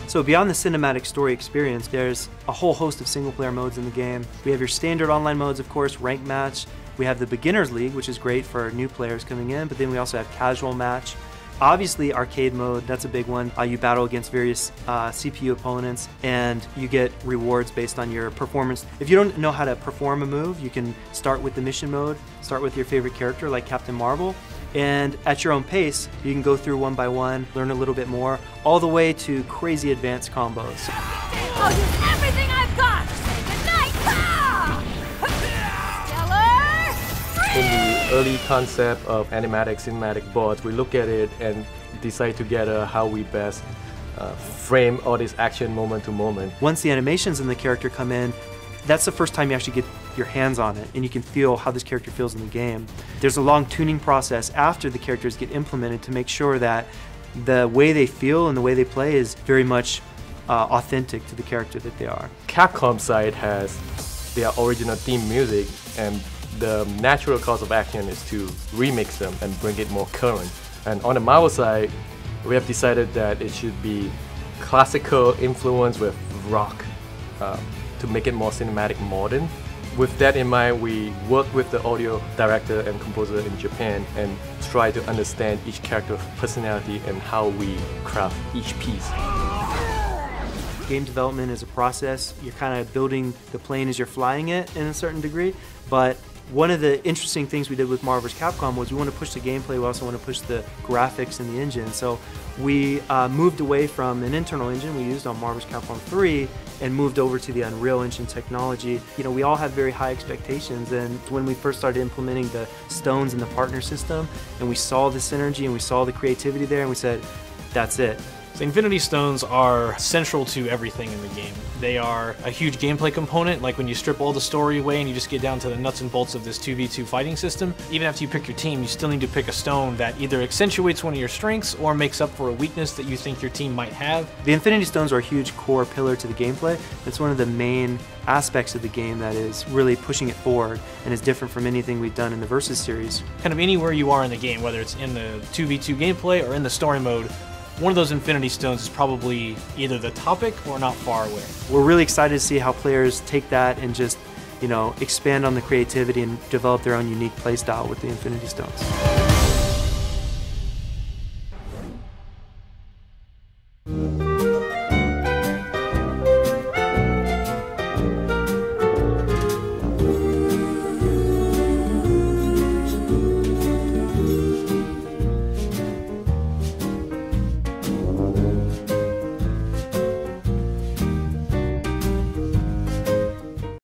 So beyond the cinematic story experience, there's a whole host of single-player modes in the game. We have your standard online modes, of course, ranked match. We have the Beginners League, which is great for new players coming in, but then we also have casual match. Obviously, arcade mode, that's a big one. You battle against various CPU opponents, and you get rewards based on your performance. If you don't know how to perform a move, you can start with the mission mode, start with your favorite character like Captain Marvel, and at your own pace, you can go through one by one, learn a little bit more, all the way to crazy advanced combos. I'll use everything I've got! Good night! Stellar! In the early concept of animatic cinematic boards, we look at it and decide together how we best frame all this action moment to moment. Once the animations and the character come in, that's the first time you actually get your hands on it and you can feel how this character feels in the game. There's a long tuning process after the characters get implemented to make sure that the way they feel and the way they play is very much authentic to the character that they are. Capcom side has their original theme music, and the natural course of action is to remix them and bring it more current. And on the Marvel side, we have decided that it should be classical influence with rock to make it more cinematic modern. With that in mind, we worked with the audio director and composer in Japan and try to understand each character's personality and how we craft each piece. Game development is a process. You're kind of building the plane as you're flying it in a certain degree, but one of the interesting things we did with Marvel vs. Capcom was we want to push the gameplay, we also want to push the graphics and the engine. So we moved away from an internal engine we used on Marvel vs. Capcom 3 and moved over to the Unreal Engine technology. You know, we all have very high expectations, and when we first started implementing the stones in the partner system and we saw the synergy and we saw the creativity there, and we said, that's it. So Infinity Stones are central to everything in the game. They are a huge gameplay component, like when you strip all the story away and you just get down to the nuts and bolts of this 2v2 fighting system. Even after you pick your team, you still need to pick a stone that either accentuates one of your strengths or makes up for a weakness that you think your team might have. The Infinity Stones are a huge core pillar to the gameplay. It's one of the main aspects of the game that is really pushing it forward and is different from anything we've done in the Versus series. Kind of anywhere you are in the game, whether it's in the 2v2 gameplay or in the story mode, one of those Infinity Stones is probably either the topic or not far away. We're really excited to see how players take that and just, you know, expand on the creativity and develop their own unique playstyle with the Infinity Stones.